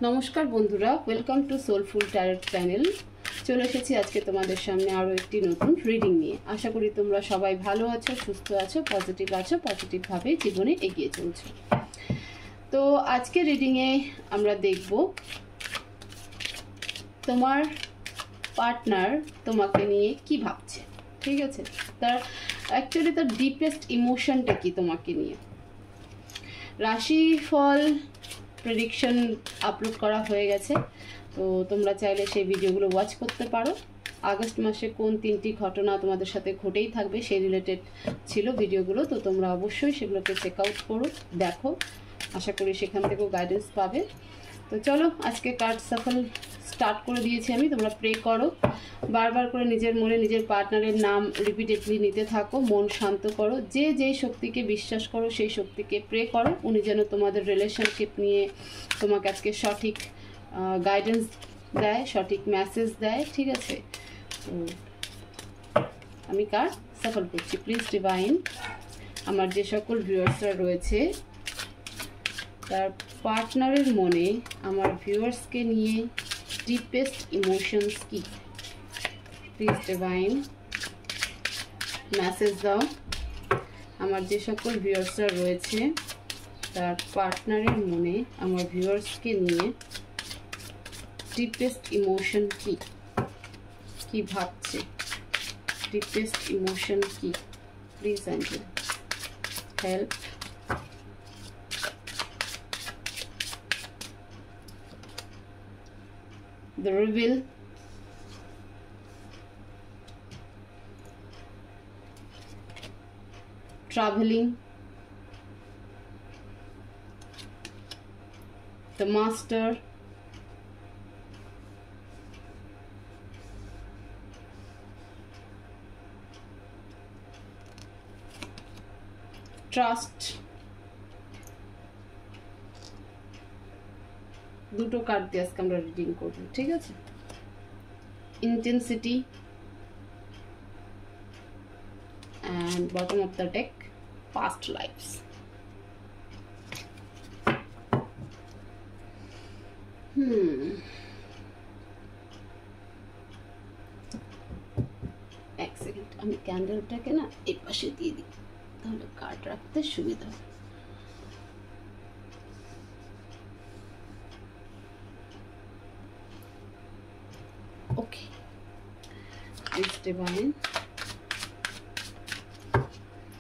নমস্কার বন্ধুরা, welcome to soulful tarot channel. চলে এসেছি আজকে তোমাদের সামনে আরও একটি নতুন রিডিং নিয়ে। আশা করি তোমরা সবাই ভালো আছো, সুস্থ আছো, পজিটিভভাবে জীবনে এগিয়ে চলছো। তো আজকে রিডিংয়ে আমরা দেখব তোমার পার্টনার তোমাকে নিয়ে কি ভাবছে। ঠিক আছে, তার অ্যাকচুয়ালি তার ডিপেস্ট ইমোশনটা কি তোমাকে নিয়ে। রাশিফল প্রেডিকশন আপলোড করা হয়ে গেছে, তো তোমরা চাইলে সেই ভিডিওগুলো ওয়াচ করতে পারো। আগস্ট মাসে কোন 3টি ঘটনা তোমাদের সাথে ঘটেই থাকবে সেই রিলেটেড ছিল ভিডিওগুলো, তো তোমরা অবশ্যই সেগুলোকে চেক আউট করো, দেখো। আশা করি সেখান থেকেও গাইডেন্স পাবে। তো চলো, আজকে কার্ড সাফল স্টার্ট করে দিয়েছি আমি। তোমরা প্রে করো, বারবার করে নিজের মনে নিজের পার্টনারের নাম রিপিটেডলি নিতে থাকো, মন শান্ত করো। যে যেই শক্তিকে বিশ্বাস করো সেই শক্তিকে প্রে করো, উনি যেন তোমাদের রিলেশনশিপ নিয়ে তোমাকে আজকে সঠিক গাইডেন্স দেয়, সঠিক মেসেজ দেয়। ঠিক আছে, তো আমি কার্ড সাফল করছি। প্লিজ ডিভাইন, আমার যে সকল ভিউয়ার্সরা রয়েছে তার পার্টনারের মনে আমার ভিউয়ার্সকে নিয়ে ডিপেস্ট ইমোশনস কি। প্লিজ ডিভাইন মেসেজ দাও। আমার যে সকল ভিউয়ার্সরা রয়েছে তার পার্টনারের মনে আমার ভিউয়ার্সকে নিয়ে ডিপেস্ট ইমোশন কি, কি ভাবছে, ডিপেস্ট ইমোশন কি। Please Angel help. The reveal, traveling, the master, trust। দুটো কার্ড দিয়ে আজকে আমরা রিডিং করব, ঠিক আছে। Intensity and bottom of the deck, past lives। এক সেকেন্ড, আমি ক্যান্ডেলটাকে না এই পাশে দিয়ে দিই, তাহলে কার্ড রাখতে সুবিধা। ওকে, প্লিজ ডিভাইন।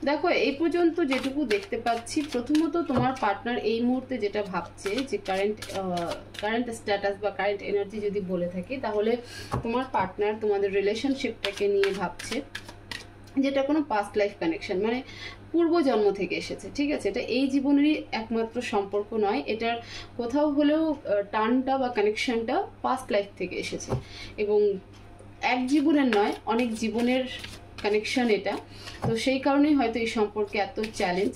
দেখো, এই পর্যন্ত যেটুকু দেখতে পাচ্ছি, প্রথমত তোমার পার্টনার এই মুহূর্তে যেটা ভাবছে, যে কারেন্ট স্ট্যাটাস বা কারেন্ট এনার্জি যদি বলে থাকি, তাহলে তোমার পার্টনার তোমাদের রিলেশনশিপটাকে নিয়ে ভাবছে যেটা কোনো পাস্ট লাইফ কানেকশন, মানে পূর্বজন্ম থেকে এসেছে। ঠিক আছে, এটা এই জীবনেরই একমাত্র সম্পর্ক নয়, এটার কোথাও হলেও টানটা বা কানেকশনটা পাস্ট লাইফ থেকে এসেছে, এবং এক জীবনের নয়, অনেক জীবনের কানেকশন এটা। তো সেই কারণেই হয়তো এই সম্পর্কে এত চ্যালেঞ্জ।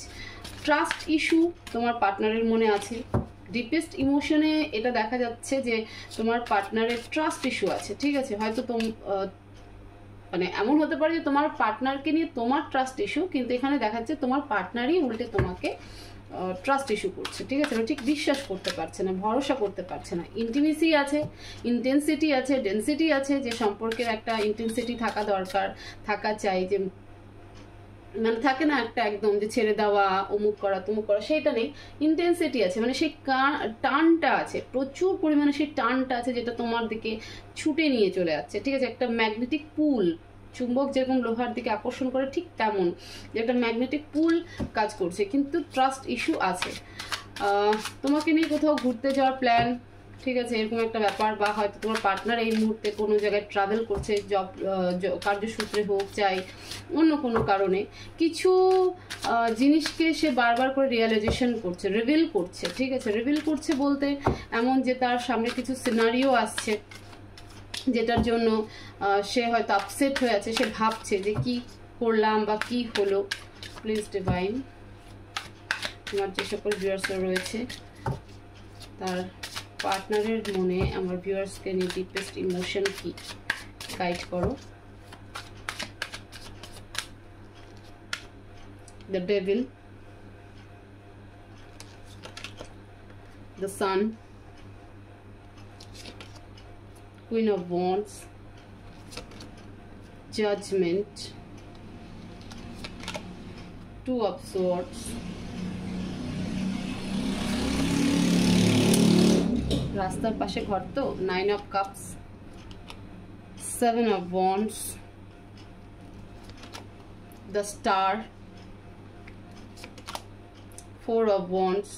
ট্রাস্ট ইস্যু তোমার পার্টনারের মনে আছে। ডিপেস্ট ইমোশনে এটা দেখা যাচ্ছে যে তোমার পার্টনারের ট্রাস্ট ইস্যু আছে। ঠিক আছে, হয়তো মানে এমন হতে পারে যে তোমার পার্টনারকে নিয়ে তোমার ট্রাস্ট ইস্যু, কিন্তু এখানে দেখাচ্ছে তোমার পার্টনারই উল্টে তোমাকে ট্রাস্ট ইস্যু করছে। ঠিক আছে, ঠিক বিশ্বাস করতে পারছে না, ভরসা করতে পারছে না। ইন্টিমেসি আছে, ইন্টেন্সিটি আছে, ডেন্সিটি আছে, যে সম্পর্কের একটা ইন্টেন্সিটি থাকা দরকার, থাকা চাই, যে মানে থাকে না একটা একদম যে ছেড়ে দেওয়া, অমুক করা তমুক করা, সেইটা নেই। ইন্টেন্সিটি আছে, মানে সেই টানটা আছে, প্রচুর পরিমাণে সেই টানটা আছে, যেটা তোমার দিকে ছুটে নিয়ে চলে যাচ্ছে। ঠিক আছে, একটা ম্যাগনেটিক পুল, চুম্বক যেরকম লোহার দিকে আকর্ষণ করে, ঠিক তেমন যে একটা ম্যাগনেটিক পুল কাজ করছে। কিন্তু ট্রাস্ট ইস্যু আছে। তোমাকে নিয়ে কোথাও ঘুরতে যাওয়ার প্ল্যান, ঠিক আছে, এরকম একটা ব্যাপার। বা হয়তো তোমার পার্টনার এই মুহূর্তে কোনো জায়গায় ট্রাভেল করছে, জব কার্যসূত্রে হোক, চাই অন্য কোনো কারণে কিছু জিনিসকে সে বারবার করে রিয়েলাইজেশন করছে, রিভিল করছে। ঠিক আছে, রিভিল করছে বলতে এমন যে তার সামনে কিছু সিনারিও আসছে যেটার জন্য সে হয়তো আপসেট হয়ে আছে, সে ভাবছে যে কি করলাম বা কি হলো। প্লিজ ডিভাইন, আমার যে সকল ভিউয়ার্সরা রয়েছে তার পার্টনারের মনে আমার ভিউয়ার্সকে নিয়ে ডিপেস্ট ইমোশন কি, গাইড করো। The devil, the sun, Queen of Wands, Judgment, Two of Swords, রাস্তার পাশে ঘর তো, 9 of Cups, 7 of Wands, the Star, 4 of Wands,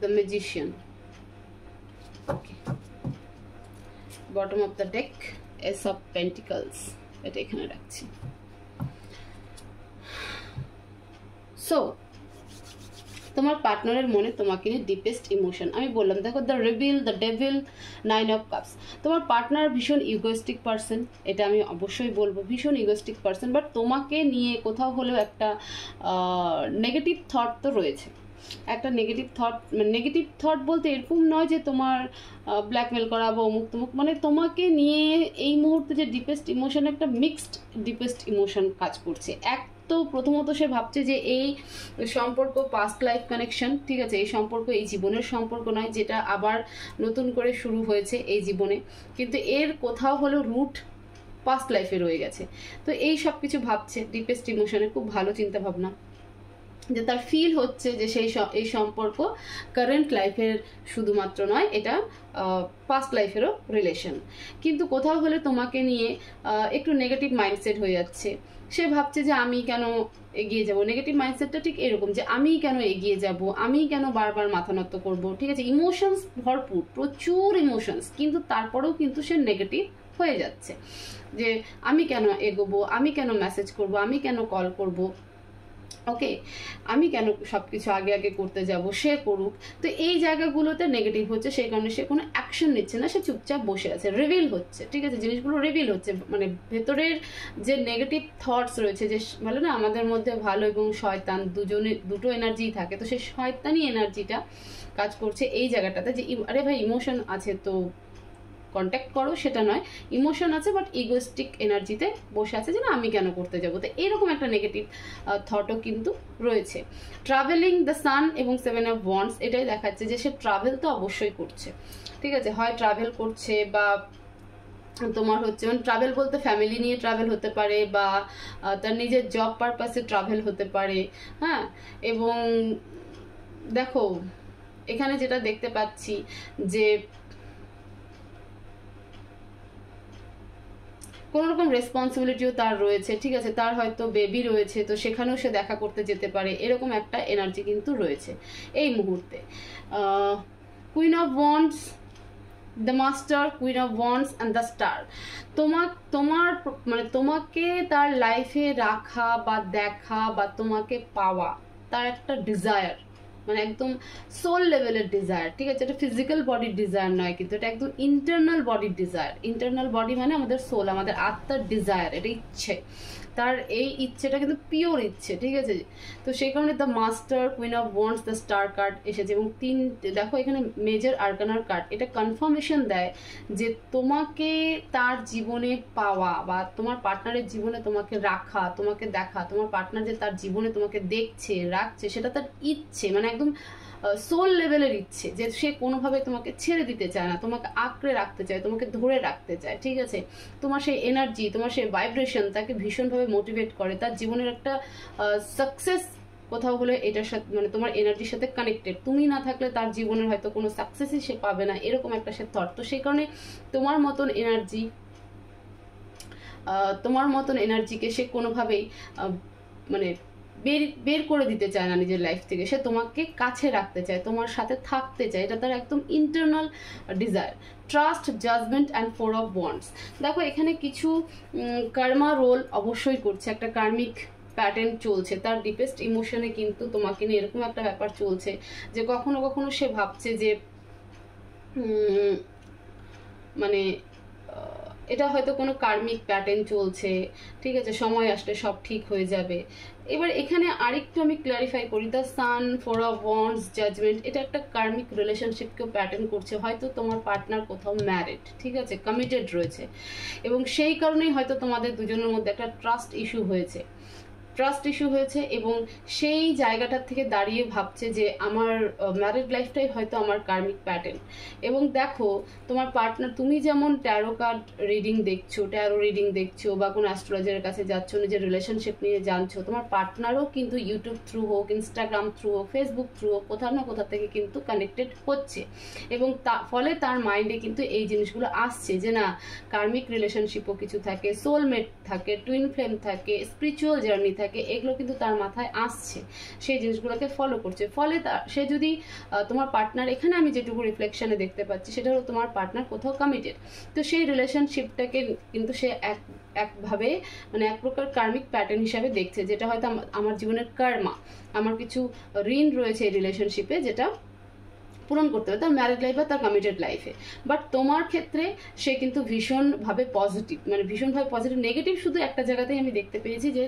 the Magician. Okay. Bottom of the deck, Ace of Pentacles. এটা এখানে রাখছি। So তোমার পার্টনারের মনে তোমাকে নিয়ে ডিপেস্ট ইমোশন, আমি বললাম দেখো, the reveal, the devil, 9 of Cups। তোমার পার্টনার ভীষণ ইগোয়েস্টিক পারসন, এটা আমি অবশ্যই বলবো, ভীষণ ইগোয়েস্টিক পারসন, বাট তোমাকে নিয়ে কোথাও হলেও একটা নেগেটিভ থট তো রয়েছে। একটা নেগেটিভ থট, মানে নেগেটিভ থট বলতে এরকম নয় যে তোমার ব্ল্যাকমেল করা বা অমুক তমুক, মানে তোমাকে নিয়ে এই মুহূর্তে যে ডিপেস্ট ইমোশন, একটা মিক্সড ডিপেস্ট ইমোশন কাজ করছে। এক তো প্রথমত সে ভাবছে যে এই সম্পর্ক পাস্ট লাইফ কানেকশন, ঠিক আছে, এই সম্পর্ক এই জীবনের সম্পর্ক নয়, যেটা আবার নতুন করে শুরু হয়েছে এই জীবনে, কিন্তু এর কোথাও হলো রুট পাস্ট লাইফে রয়ে গেছে। তো এই সব কিছু ভাবছে, ডিপেস্ট ইমোশনে খুব ভালো চিন্তা ভাবনা, যে তার ফিল হচ্ছে যে এই সম্পর্ক কারেন্ট লাইফের শুধুমাত্র নয়, এটা পাস্ট লাইফেরও রিলেশন। কিন্তু কোথাও হলে তোমাকে নিয়ে একটু নেগেটিভ মাইন্ডসেট হয়ে যাচ্ছে। সে ভাবছে যে আমি কেন এগিয়ে যাব, নেগেটিভ মাইন্ডসেটটা ঠিক এরকম যে আমি কেন এগিয়ে যাব, আমি কেন বারবার মাথা নত করবো, ঠিক আছে, ইমোশনস ভরপুর, প্রচুর ইমোশনস, কিন্তু তারপরেও কিন্তু সে নেগেটিভ হয়ে যাচ্ছে যে আমি কেন এগোবো, আমি কেন মেসেজ করব, আমি কেন কল করব, ওকে, আমি কেন সব কিছু আগে আগে করতে যাব, সে করুক। তো এই জায়গাগুলোতে নেগেটিভ হচ্ছে, সেই কারণে সে কোনো অ্যাকশন নিচ্ছে না, সে চুপচাপ বসে আছে, রিভিল হচ্ছে, ঠিক আছে, জিনিসগুলো রিভিল হচ্ছে, মানে ভেতরের যে নেগেটিভ থটস রয়েছে, যে বলে না আমাদের মধ্যে ভালো এবং শয়তান দুটো এনার্জি থাকে, তো সেই শয়তানি এনার্জিটা কাজ করছে এই জায়গাটাতে, যে আরে ভাই ইমোশন আছে তো কন্ট্যাক্ট করো, সেটা নয়, ইমোশন আছে বাট ইগোস্টিক এনার্জিতে বসে আছে যে না আমি কেন করতে যাবো। তো এরকম একটা নেগেটিভ থটও কিন্তু রয়েছে। ট্রাভেলিং, দ্য সান এবং 7 of Wands, এটাই দেখাচ্ছে যে সে ট্রাভেল তো অবশ্যই করছে, ঠিক আছে, হয় ট্রাভেল করছে বা তোমার হচ্ছে, মানে ট্রাভেল বলতে ফ্যামিলি নিয়ে ট্রাভেল হতে পারে বা তার নিজের জব পারপাসে ট্রাভেল হতে পারে, হ্যাঁ। এবং দেখো এখানে যেটা দেখতে পাচ্ছি যে কোনো রকম রেসপন্সিবিলিটিও তার রয়েছে, ঠিক আছে, তার হয়তো বেবি রয়েছে, তো সেখানেও সে দেখা করতে যেতে পারে, এরকম একটা এনার্জি কিন্তু রয়েছে এই মুহূর্তে। Queen of wands, the master, queen of wands and the star. তোমার মানে তোমাকে তার লাইফে রাখা বা দেখা বা তোমাকে পাওয়া, তার একটা ডিজায়ার, মানে একদম সোল লেভেলের ডিজায়ার, ঠিক আছে, এটা ফিজিক্যাল বডির ডিজায়ার নয়, কিন্তু এটা একদম ইন্টারনাল বডির ডিজায়ার। ইন্টারনাল বডি মানে আমাদের সোল, আমাদের আত্মার ডিজায়ার, এটা ইচ্ছে, তার এই ইচ্ছেটা কিন্তু পিওর ইচ্ছে, ঠিক আছে। তো সেই কারণে the master, queen of wands, the star card এসেছে, এবং দেখো এখানে মেজর আর্কানার কার্ড, এটা কনফার্মেশন দেয় যে তোমাকে তার জীবনে পাওয়া বা তোমার পার্টনারের জীবনে তোমাকে রাখা, তোমাকে দেখা, তোমার পার্টনার যে তার জীবনে তোমাকে দেখছে রাখছে, সেটা তার ইচ্ছে, মানে একদম সোল লেভেলের ইচ্ছে, যে সে কোনোভাবে তোমাকে ছেড়ে দিতে চায় না, তোমাকে আঁকড়ে রাখতে চায়, তোমাকে ধরে রাখতে চায়, ঠিক আছে। তোমার সেই এনার্জি, তোমার সেই ভাইব্রেশন তাকে ভীষণভাবে মোটিভেট করে, তার জীবনের একটা সাকসেস কোথাও হলে এটার সাথে, মানে তোমার এনার্জির সাথে কানেক্টেড, তুমি না থাকলে তার জীবনের হয়তো কোনো সাকসেসই সে পাবে না, এরকম একটা সে থট। তো সেই কারণে তোমার মতন এনার্জিকে সে কোনোভাবেই মানে বের করে দিতে চায় না নিজের লাইফ থেকে, সে তোমাকে কাছে রাখতে চায়, তোমার সাথে থাকতে চায়, এটা তার একদম internal desire. Trust, judgement and 4 of Wands। দেখো এখানে কিছু কর্মা রোল অবশ্যই করছে, একটা কার্মিক প্যাটার্ন চলছে, তার ডিপেস্ট ইমোশনে কিন্তু তোমাকে নিয়ে এরকম একটা ব্যাপার চলছে যে কখনো কখনো সে ভাবছে যে মানে এটা হয়তো কোনো কার্মিক প্যাটার্ন চলছে, ঠিক আছে, সময় আসলে সব ঠিক হয়ে যাবে। এবার এখানে আরেকটু আমি ক্লারিফাই করি, the sun, 4 of Wands, judgement, এটা একটা কার্মিক রিলেশনশিপকেও প্যাটার্ন করছে। হয়তো তোমার পার্টনার কোথাও ম্যারিড, ঠিক আছে, কমিটেড রয়েছে, এবং সেই কারণেই হয়তো তোমাদের দুজনের মধ্যে একটা ট্রাস্ট ইস্যু হয়েছে। ট্রাস্ট ইস্যু হয়েছে এবং সেই জায়গাটার থেকে দাঁড়িয়ে ভাবছে যে আমার ম্যারিড লাইফটাই হয়তো আমার কার্মিক প্যাটার্ন। এবং দেখো তোমার পার্টনার, তুমি যেমন ট্যারো কার্ড রিডিং দেখছো, ট্যারো রিডিং দেখছো বা কোনো অ্যাস্ট্রোলজারের কাছে যাচ্ছ, নিজের রিলেশনশিপ নিয়ে জানছো, তোমার পার্টনারও কিন্তু ইউটিউব থ্রু হোক, ইনস্টাগ্রাম থ্রু হোক, ফেসবুক থ্রু হোক, কোথাও না কোথা থেকে কিন্তু কানেক্টেড হচ্ছে। এবং ফলে তার মাইন্ডে কিন্তু এই জিনিসগুলো আসছে যে না, কার্মিক রিলেশনশিপও কিছু থাকে, সোলমেট থাকে, টুইন ফ্লেম থাকে, স্পিরিচুয়াল জার্নি থাকে, এগুলো কিন্তু তার মাথায় আসছে, সেই জিনিসগুলোকে ফলো করছে। ফলে সে যদি তোমার পার্টনার, এখানে আমি যেটুকু রিফ্লেকশনে দেখতে পাচ্ছি সেটা হলো তোমার পার্টনার কোথাও কমিটেড, তো সেই রিলেশনশিপটাকে কিন্তু সে একভাবে মানে এক প্রকার কার্মিক প্যাটার্ন হিসাবে দেখছে, যেটা হয়তো আমার জীবনের কর্মা, আমার কিছু ঋণ রয়েছে এই রিলেশনশিপে যেটা পূরণ করতে হবে তার ম্যারিড লাইফ বা তার কমিটেড লাইফে। বাট তোমার ক্ষেত্রে সে কিন্তু ভীষণভাবে পজিটিভ, মানে ভীষণভাবে পজিটিভ। নেগেটিভ শুধু একটা জায়গাতেই আমি দেখতে পেয়েছি যে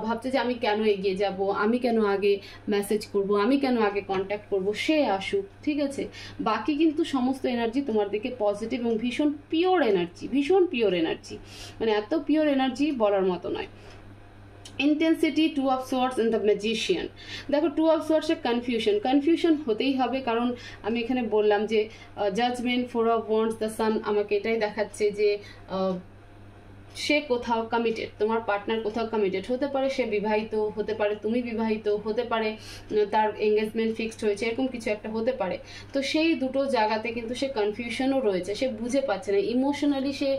ভাবছে যে আমি কেন এগিয়ে যাব, আমি কেন আগে মেসেজ করব, আমি কেন আগে কন্ট্যাক্ট করব, সে আসুক, ঠিক আছে। বাকি কিন্তু সমস্ত এনার্জি তোমার দিকে পজিটিভ এবং ভীষণ পিওর এনার্জি, ভীষণ পিওর এনার্জি, মানে এত পিওর এনার্জি বলার মতো নয়। Intensity, two of swords and the magician. দেখো টু অফ সোয়ার্ডসের কনফিউশন হতেই হবে, কারণ আমি এখানে বললাম যে judgement, four of wands, the sun আমাকে এটাই দেখাচ্ছে যে সে কোথাও কমিটেড, তোমার পার্টনার কোথাও কমিটেড হতে পারে, সে বিবাহিত হতে পারে, তুমি বিবাহিত হতে পারে, তার এঙ্গেজমেন্ট ফিক্সড হয়েছে, এরকম কিছু একটা হতে পারে। তো সেই দুটো জায়গাতে কিন্তু সে কনফিউশনও রয়েছে, সে বুঝে পাচ্ছে না, ইমোশনালি সে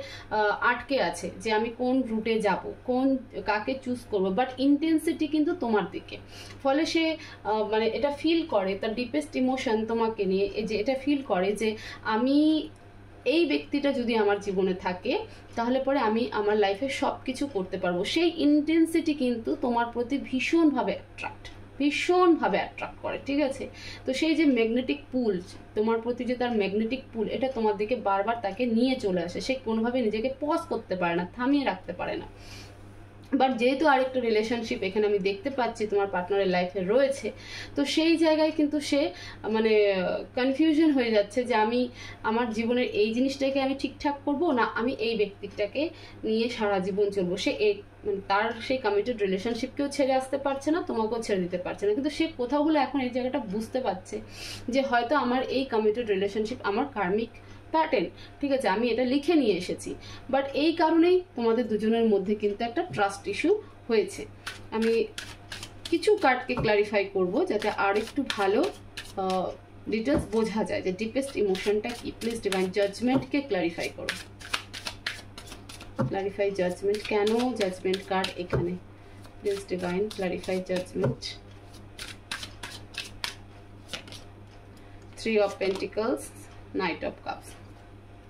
আটকে আছে যে আমি কোন রুটে যাব, কাকে চুজ করবো। বাট ইন্টেন্সিটি কিন্তু তোমার দিকে, ফলে সে মানে এটা ফিল করে, তার ডিপেস্ট ইমোশন তোমাকে নিয়ে, যে এটা ফিল করে যে আমি এই ব্যক্তিটা যদি আমার জীবনে থাকে তাহলে পরে আমি আমার লাইফে সব কিছু করতে পারবো। সেই ইন্টেন্সিটি কিন্তু তোমার প্রতি ভীষণভাবে অ্যাট্রাক্ট করে, ঠিক আছে। তো সেই যে ম্যাগনেটিক পুল তোমার প্রতি, যে তার ম্যাগনেটিক পুল, এটা তোমার দিকে বারবার তাকে নিয়ে চলে আসে, সে কোনোভাবে নিজেকে পজ করতে পারে না, থামিয়ে রাখতে পারে না। বাট যেহেতু আরেকটা রিলেশনশিপ এখানে আমি দেখতে পাচ্ছি তোমার পার্টনারের লাইফে রয়েছে, তো সেই জায়গায় কিন্তু সে মানে কনফিউশন হয়ে যাচ্ছে যে আমি আমার জীবনের এই জিনিসটাকে আমি ঠিকঠাক করব না আমি এই ব্যক্তিটাকে নিয়ে সারা জীবন চলবো। সে মানে তার সেই কমিটেড রিলেশনশিপকেও ছেড়ে আসতে পারছে না, তোমাকেও ছেড়ে দিতে পারছে না, কিন্তু সে কোথাও হলে এখন এই জায়গাটা বুঝতে পারছে যে হয়তো আমার এই কমিটেড রিলেশনশিপ আমার কার্মিক প্যাটার্ন, ঠিক আছে, আমি এটা লিখে নিয়ে এসেছি। বাট এই কারণেই তোমাদের দুজনের মধ্যে কিন্তু একটা ট্রাস্ট ইস্যু হয়েছে। আমি কিছু কার্ডকে ক্লারিফাই করব যাতে আর একটু ভালো ডিটেলস বোঝা যায় যে ডিপেস্ট ইমোশনটা কি। প্লিজ ডিভাইন জাজমেন্টকে ক্লারিফাই করো। ক্লারিফাই জাজমেন্ট, কেন জাজমেন্ট কার্ড এখানে? Please divine clarify judgement. Three of pentacles, knight of cups.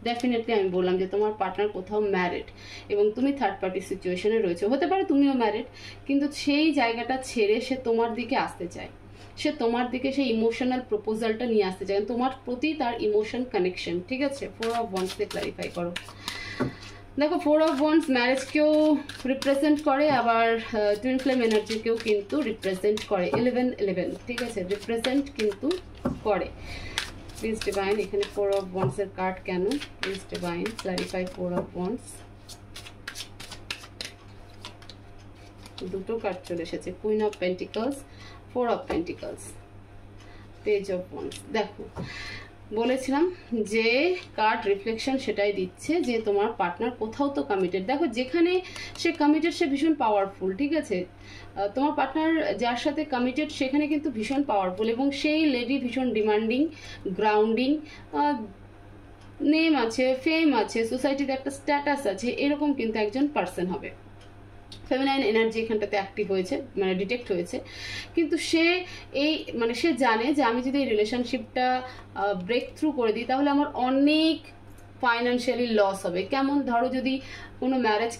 Definitely আমি বললাম যে তোমার পার্টনার কোথাও ম্যারিড এবং তুমি থার্ড পার্টি সিচুয়েশনে রয়েছে, হতে পারে তুমিও ম্যারিড, কিন্তু সেই জায়গাটা ছেড়ে সে তোমার দিকে আসতে চায়, সে তোমার দিকে সেই ইমোশনাল প্রপোজালটা নিয়ে আসতে চায়, তোমার প্রতি তার ইমোশন কানেকশন, ঠিক আছে। ফোর অফ ওয়ান্ডসকে ক্লারিফাই করো। দেখো ফোর অফ ওয়ান্ডস ম্যারেজকেও রিপ্রেজেন্ট করে, আবার টুইন ফ্লেম এনার্জিকেও কিন্তু রিপ্রেজেন্ট করে। 11-11, ঠিক আছে, রিপ্রেজেন্ট কিন্তু করে। প্লিজ ডিভাইন এখানে ফোর অফ ওয়ান্ডস এর কার্ড কেন? Please divine clarify four of wands. দুটো কার্ড চলে এসেছে, queen of pentacles, four of pentacles, page of wands. দেখো বলেছিলাম যে কার্ড রিফ্লেকশন সেটাই দিচ্ছে যে তোমার পার্টনার কোথাও তো কমিটেড। দেখো যেখানে সে কমিটেড সে ভীষণ পাওয়ারফুল, ঠিক আছে। তোমার পার্টনার যার সাথে কমিটেড সেখানে কিন্তু ভীষণ পাওয়ারফুল এবং সেই লেডি ভীষণ ডিমান্ডিং, গ্রাউন্ডিং, নেম আছে, ফেম আছে, সোসাইটিতে একটা স্ট্যাটাস আছে, এরকম কিন্তু একজন পার্সন হবে। ফেমিনাইন এনার্জি এখানটাতে অ্যাক্টিভ হয়েছে, মানে ডিটেক্ট হয়েছে, কিন্তু সে মানে সে জানে যে আমি যদি এই রিলেশনশিপটা ব্রেক থ্রু করে দিই তাহলে আমার অনেক ফাইন্যান্সিয়ালি লস হবে। কেমন? ধরো যদি কোনো ম্যারিড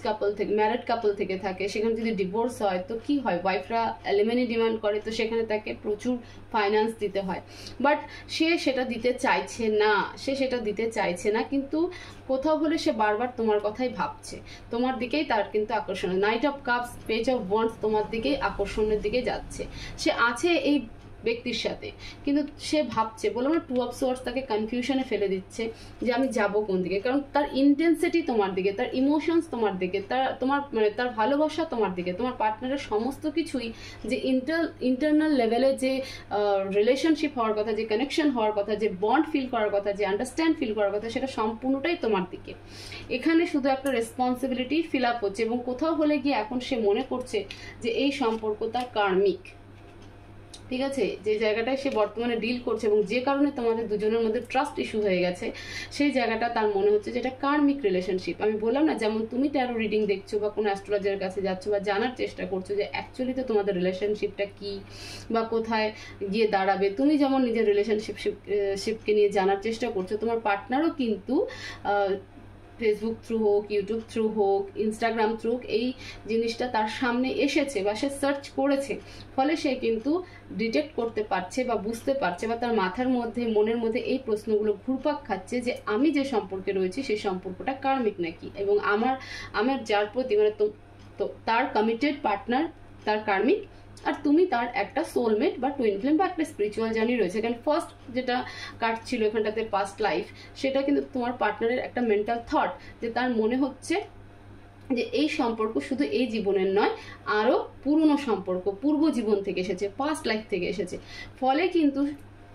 কাপল থেকে থাকে, সেখানে যদি ডিভোর্স হয় তো কি হয়, ওয়াইফরা অ্যালিমেনি ডিমান্ড করে, তো সেখানে তাকে প্রচুর ফাইন্যান্স দিতে হয়। বাট সে সেটা দিতে চাইছে না, কিন্তু কোথাও বলে সে বারবার তোমার কথাই ভাবছে, তোমার দিকেই তার কিন্তু আকর্ষণ। Night of cups, page of wands তোমার দিকেই আকর্ষণের দিকে যাচ্ছে, সে আছে এই ব্যক্তির সাথে, কিন্তু সে ভাবছে, বললাম না 2 অফ সোর্স তাকে কনফিউশনে ফেলে দিচ্ছে যে আমি যাব কোন দিকে, কারণ তার ইন্টেন্সিটি তোমার দিকে, তার ইমোশনস তোমার দিকে, তোমার মানে তার ভালোবাসা তোমার দিকে, তোমার পার্টনারের সমস্ত কিছুই যে ইন্টারনাল লেভেলে যে রিলেশনশিপ হওয়ার কথা, যে কানেকশন হওয়ার কথা, যে বন্ড ফিল করার কথা, যে আন্ডারস্ট্যান্ড ফিল করার কথা, সেটা সম্পূর্ণটাই তোমার দিকে। এখানে শুধু একটা রেসপন্সিবিলিটি ফিল আপ হচ্ছে, এবং কোথাও হলে গিয়ে এখন সে মনে করছে যে এই সম্পর্ক তার কার্মিক, ঠিক আছে, যে জায়গাটায় সে বর্তমানে ডিল করছে এবং যে কারণে তোমাদের দুজনের মধ্যে ট্রাস্ট ইস্যু হয়ে গেছে, সেই জায়গাটা তার মনে হচ্ছে যে এটা কার্মিক রিলেশনশিপ। আমি বললাম না, যেমন তুমি ট্যারো রিডিং দেখছো বা কোনো অ্যাস্ট্রোলজারের কাছে যাচ্ছ বা জানার চেষ্টা করছো যে অ্যাকচুয়ালি তো তোমাদের রিলেশনশিপটা কি বা কোথায় গিয়ে দাঁড়াবে, তুমি যেমন নিজের রিলেশনশিপকে নিয়ে জানার চেষ্টা করছো, তোমার পার্টনারও কিন্তু ফেসবুক থ্রু হোক, ইউটিউব থ্রু হোক, ইনস্টাগ্রাম থ্রু হোক, এই জিনিসটা তার সামনে এসেছে বা সে সার্চ করেছে, ফলে সে কিন্তু ডিটেক্ট করতে পারছে বা বুঝতে পারছে বা তার মাথার মধ্যে, মনের মধ্যে এই প্রশ্নগুলো ঘুরপাক খাচ্ছে যে আমি যে সম্পর্কে রয়েছি সেই সম্পর্কটা কার্মিক নাকি, এবং আমার যার প্রতি মানে তো তার কমিটেড পার্টনার তার কার্মিক, আর তুমি তার একটা সোলমেট বা টুইন ফ্লেম বা একটা স্পিরিচুয়াল জার্নি রয়েছে। কারণ ফার্স্ট যেটা কার্ড ছিল এখানটাতে পাস্ট লাইফ, সেটা কিন্তু তোমার পার্টনারের একটা মেন্টাল থট, যে তার মনে হচ্ছে যে এই সম্পর্ক শুধু এই জীবনের নয়, আরও পুরনো সম্পর্ক, পূর্ব জীবন থেকে এসেছে, পাস্ট লাইফ থেকে এসেছে। ফলে কিন্তু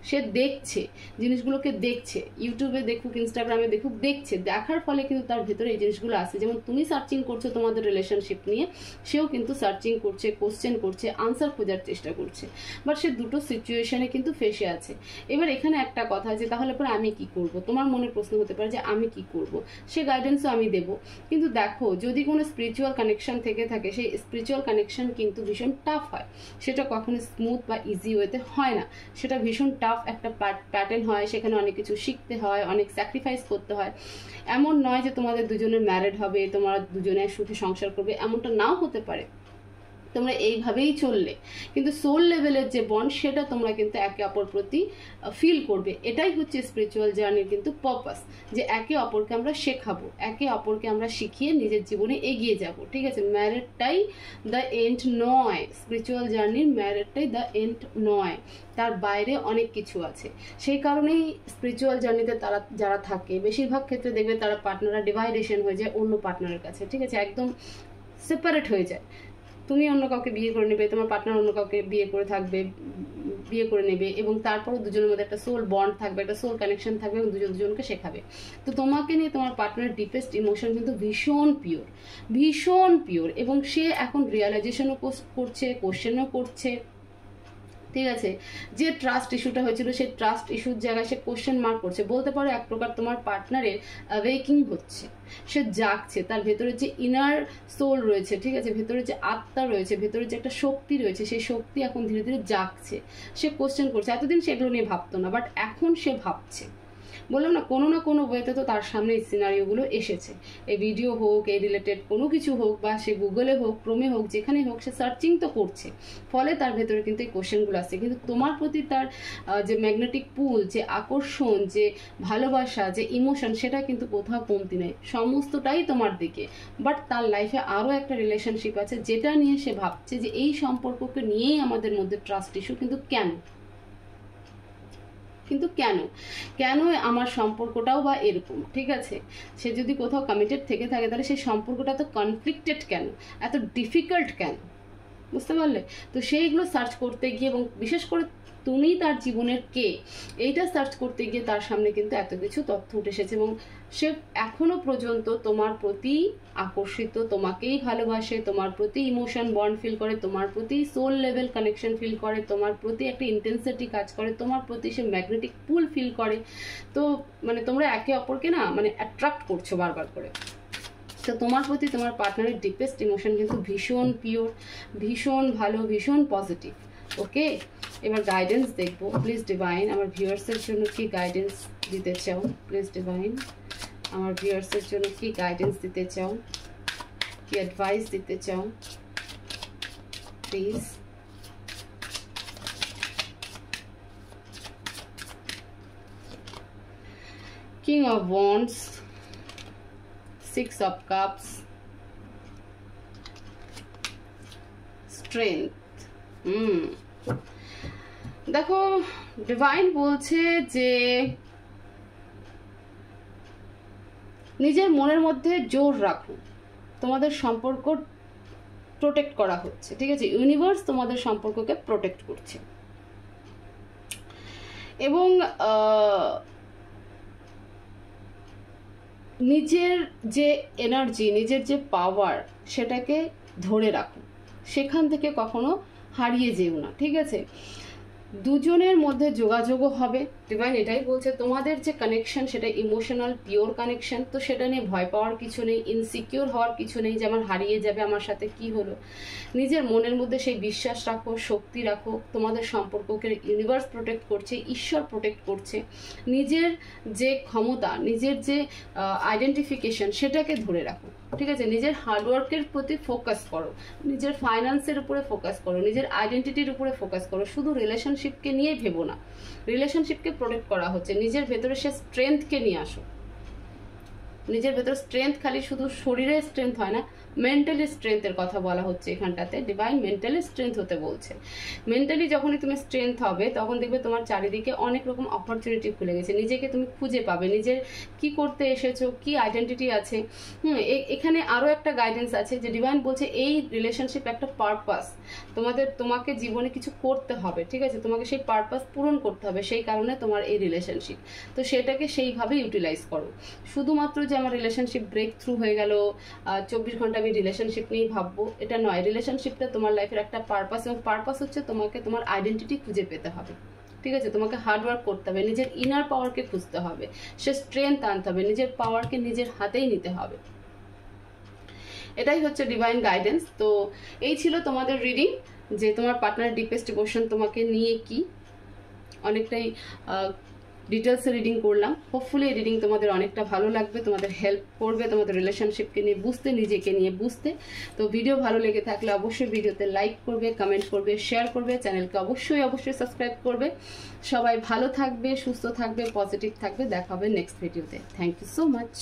সে দেখছে, জিনিসগুলোকে দেখছে, ইউটিউবে দেখুক, ইনস্টাগ্রামে দেখুক, দেখছে, দেখার ফলে কিন্তু তার ভেতরে এই জিনিসগুলো আসছে। যেমন তুমি সার্চিং করছো তোমাদের রিলেশনশিপ নিয়ে, সেও কিন্তু সার্চিং করছে, কোশ্চেন করছে, আনসার খোঁজার চেষ্টা করছে, বাট সে দুটো সিচুয়েশনে কিন্তু ফেসে আছে। এবার এখানে একটা কথা যে তাহলে পরে আমি কি করব, তোমার মনে প্রশ্ন হতে পারে যে আমি কি করব, সে গাইডেন্সও আমি দেব। কিন্তু দেখো, যদি কোনো স্পিরিচুয়াল কানেকশন থেকে থাকে, সেই স্পিরিচুয়াল কানেকশন কিন্তু ভীষণ টাফ হয়, সেটা কখনো স্মুথ বা ইজি ওয়েতে হয় না, সেটা ভীষণ টাফ একটা প্যাটার্ন হয়, সেখানে অনেক কিছু শিখতে হয়, অনেক স্যাক্রিফাইস করতে হয়। এমন নয় যে তোমাদের দুজনের ম্যারিড হবে, তোমরা দুজনে সুখে সংসার করবে, এমনটা নাও হতে পারে, তোমরা এইভাবেই চললে, কিন্তু সোল লেভেলের যে বন্ড সেটা তোমরা কিন্তু একে অপর প্রতি ফিল করবে। এটাই হচ্ছে স্পিরিচুয়াল জার্নির কিন্তু পারপাস, যে একে অপরকে আমরা শেখাবো, একে অপরকে আমরা শিখিয়ে নিজের জীবনে এগিয়ে যাব, ঠিক আছে। ম্যারেডটাই দ্য এন্ড নয়, স্পিরিচুয়াল জার্নির ম্যারেডটাই দ্য এন্ড নয়, তার বাইরে অনেক কিছু আছে। সেই কারণেই স্পিরিচুয়াল জার্নিতে তারা যারা থাকে, বেশিরভাগ ক্ষেত্রে দেখবে তারা পার্টনাররা ডিভাইডেশন হয়ে যায় অন্য পার্টনারের কাছে, ঠিক আছে, একদম সেপারেট হয়ে যায়। তুমি অন্য কাউকে বিয়ে করে নেবে, তোমার পার্টনার অন্য কাউকে বিয়ে করে নেবে, এবং তারপরও দুজনের মধ্যে একটা সোল বন্ড থাকবে, একটা সোল কানেকশন থাকবে, এবং দুজনকে শেখাবে। তো তোমাকে নিয়ে তোমার পার্টনারের ডিপেস্ট ইমোশন কিন্তু ভীষণ পিওর, এবং সে এখন রিয়ালাইজেশনও করছে, কোশ্চেনও করছে, ঠিক আছে। যে ট্রাস্ট ইস্যুটা হয়েছিল, সেই ট্রাস্ট ইস্যুর জায়গায় সে কোশ্চেন মার্ক করছে, বলতে পারো এক প্রকার তোমার পার্টনারের অ্যাওয়েকিং হচ্ছে, সে জাগছে, তার ভেতরে যে ইনার সোল রয়েছে, ঠিক আছে, ভেতরে যে আত্মা রয়েছে, ভেতরে যে একটা শক্তি রয়েছে, সেই শক্তি এখন ধীরে ধীরে জাগছে, সে কোশ্চেন করছে। এতদিন সেগুলো নিয়ে ভাবতো না, বাট এখন সে ভাবছে। বললাম না, কোনো না কোনো ওয়েতে তো তার সামনে এই সিনারিওগুলো এসেছে, এই ভিডিও হোক, এই রিলেটেড কোনো কিছু হোক, বা সে গুগলে হোক, ক্রোমে হোক, যেখানে হোক, সে সার্চিং তো করছে, ফলে তার ভেতরে কিন্তু এই কোশ্চেনগুলো আসছে। কিন্তু তোমার প্রতি তার যে ম্যাগনেটিক পুল, যে আকর্ষণ, যে ভালোবাসা, যে ইমোশন, সেটা কিন্তু কোথাও কমতি নেই, সমস্তটাই তোমার দিকে। বাট তার লাইফে আরও একটা রিলেশনশিপ আছে, যেটা নিয়ে সে ভাবছে যে এই সম্পর্ককে নিয়েই আমাদের মধ্যে ট্রাস্ট ইস্যু, কিন্তু কেন আমার সম্পর্কটাও বা এরকম, ঠিক আছে। সে যদি কোথাও কমিটেড থেকে থাকে, তাহলে সেই সম্পর্কটা তো কনফ্লিক্টেড কেন, এত ডিফিকাল্ট কেন, বুঝতে পারলে? তো সেইগুলো সার্চ করতে গিয়ে, এবং বিশেষ করে তুমি তার জীবনের কে, এইটা সার্চ করতে গিয়ে তার সামনে কিন্তু এত কিছু তথ্য উঠে এসেছে, এবং সে এখনো পর্যন্ত তোমার প্রতি আকর্ষিত, তোমাকেই ভালোবাসে, তোমার প্রতি ইমোশন বন্ড ফিল করে, তোমার প্রতি সোল লেভেল কানেকশন ফিল করে, তোমার প্রতি একটা ইন্টেন্সিটি কাজ করে, তোমার প্রতি সে ম্যাগনেটিক পুল ফিল করে। তো মানে তোমরা একে অপরকে না মানে অ্যাট্রাক্ট করছো বারবার করে। তো তোমার প্রতি তোমার পার্টনারের ডিপেস্ট ইমোশন কিন্তু ভীষণ পিওর, ভীষণ ভালো, ভীষণ পজিটিভ। ওকে, এবার গাইডেন্স দেখবো। প্লিজ ডিভাইন, আমার ভিউয়ার্সের জন্য কি গাইডেন্স দিতে চাও? প্লিজ ডিভাইন, আমার ভিউয়ার্সের জন্য কি গাইডেন্স দিতে চাও, কি অ্যাডভাইস দিতে চাও please? King of wands, 6 of cups, strength, দেখো ডিভাইন বলছে যে নিজের মনের মধ্যে জোর রাখো, তোমাদের সম্পর্ক প্রোটেক্ট করা হচ্ছে, ঠিক আছে? ইউনিভার্স তোমাদের সম্পর্ককে প্রোটেক্ট করছে এবং নিজের যে এনার্জি, নিজের যে পাওয়ার, সেটাকে ধরে রাখো, সেখান থেকে কখনো হারিয়ে যেও না, ঠিক আছে? দুজনের মধ্যে যোগাযোগও হবে। ডিভাইন এটাই বলছে তোমাদের যে কানেকশন সেটা ইমোশনাল পিওর কানেকশন, তো সেটা নিয়ে ভয় পাওয়ার কিছু নেই, ইনসিকিউর হওয়ার কিছু নেই যে আমার হারিয়ে যাবে, আমার সাথে কি হলো। নিজের মনের মধ্যে সেই বিশ্বাস রাখো, শক্তি রাখো, তোমাদের সম্পর্ককে ইউনিভার্স প্রোটেক্ট করছে, ঈশ্বর প্রোটেক্ট করছে। নিজের যে ক্ষমতা, নিজের যে আইডেন্টিফিকেশন, সেটাকে ধরে রাখো, ঠিক আছে? নিজের হার্ডওয়ার্কের প্রতি ফোকাস করো, নিজের ফাইন্যান্সের উপরে ফোকাস করো, নিজের আইডেন্টিটির উপরে ফোকাস করো। শুধু রিলেশনশিপকে নিয়েই ভেবো না, রিলেশনশিপকে প্রোটেক্ট করা হচ্ছে, নিজের ভেতরে সে স্ট্রেংথকে নিয়ে আসো। নিজের ভেতর স্ট্রেংথ খালি শুধু শরীরের স্ট্রেংথ হয় না, মেন্টালি স্ট্রেংথের কথা বলা হচ্ছে এখানটাতে। ডিভাইন মেন্টালি স্ট্রেংথ হতে বলছে। মেন্টালি যখনই তুমি স্ট্রেংথ হবে তখন দেখবে তোমার চারিদিকে অনেক রকম অপরচুনিটি খুলে গেছে, নিজেকে তুমি খুঁজে পাবে, নিজের কি করতে এসেছো, কি আইডেন্টিটি আছে। এখানে আরও একটা গাইডেন্স আছে যে ডিভাইন বলছে এই রিলেশনশিপ একটা পারপাস, তোমাকে জীবনে কিছু করতে হবে, ঠিক আছে? তোমাকে সেই পারপাস পূরণ করতে হবে, সেই কারণে তোমার এই রিলেশনশিপ। তো সেটাকে সেইভাবে ইউটিলাইজ করো। শুধুমাত্র যে আমার রিলেশনশিপ ব্রেক থ্রু হয়ে গেল, 24 ঘন্টা আমি রিলেশনশিপ নিয়েই ভাববো, এটা নয়। রিলেশনশিপটা তোমার লাইফের একটা পারপাস, এবং পারপাস হচ্ছে তোমাকে তোমার আইডেন্টিটি খুঁজে পেতে হবে, ঠিক আছে? তোমাকে হার্ডওয়ার্ক করতে হবে, নিজের ইনার পাওয়ারকে খুঁজতে হবে, সে স্ট্রেংথ আনতে হবে, নিজের পাওয়ারকে নিজের হাতেই নিতে হবে। এটাই হচ্ছে ডিভাইন গাইডেন্স। তো এই ছিল তোমাদের রিডিং, যে তোমার পার্টনার ডিপেস্ট ইমোশন তোমাকে নিয়ে কি, অনেকটাই ডিটেলসে রিডিং করলাম। হোপফুলি এই রিডিং তোমাদের অনেকটা ভালো লাগবে, তোমাদের হেল্প করবে তোমাদের রিলেশনশিপকে নিয়ে বুঝতে, নিজেকে নিয়ে বুঝতে। তো ভিডিও ভালো লেগে থাকলে অবশ্যই ভিডিওতে লাইক করবে, কমেন্ট করবে, শেয়ার করবে, চ্যানেলকে অবশ্যই সাবস্ক্রাইব করবে। সবাই ভালো থাকবে, সুস্থ থাকবে, পজিটিভ থাকবে। দেখা হবে নেক্সট ভিডিওতে। Thank you so much.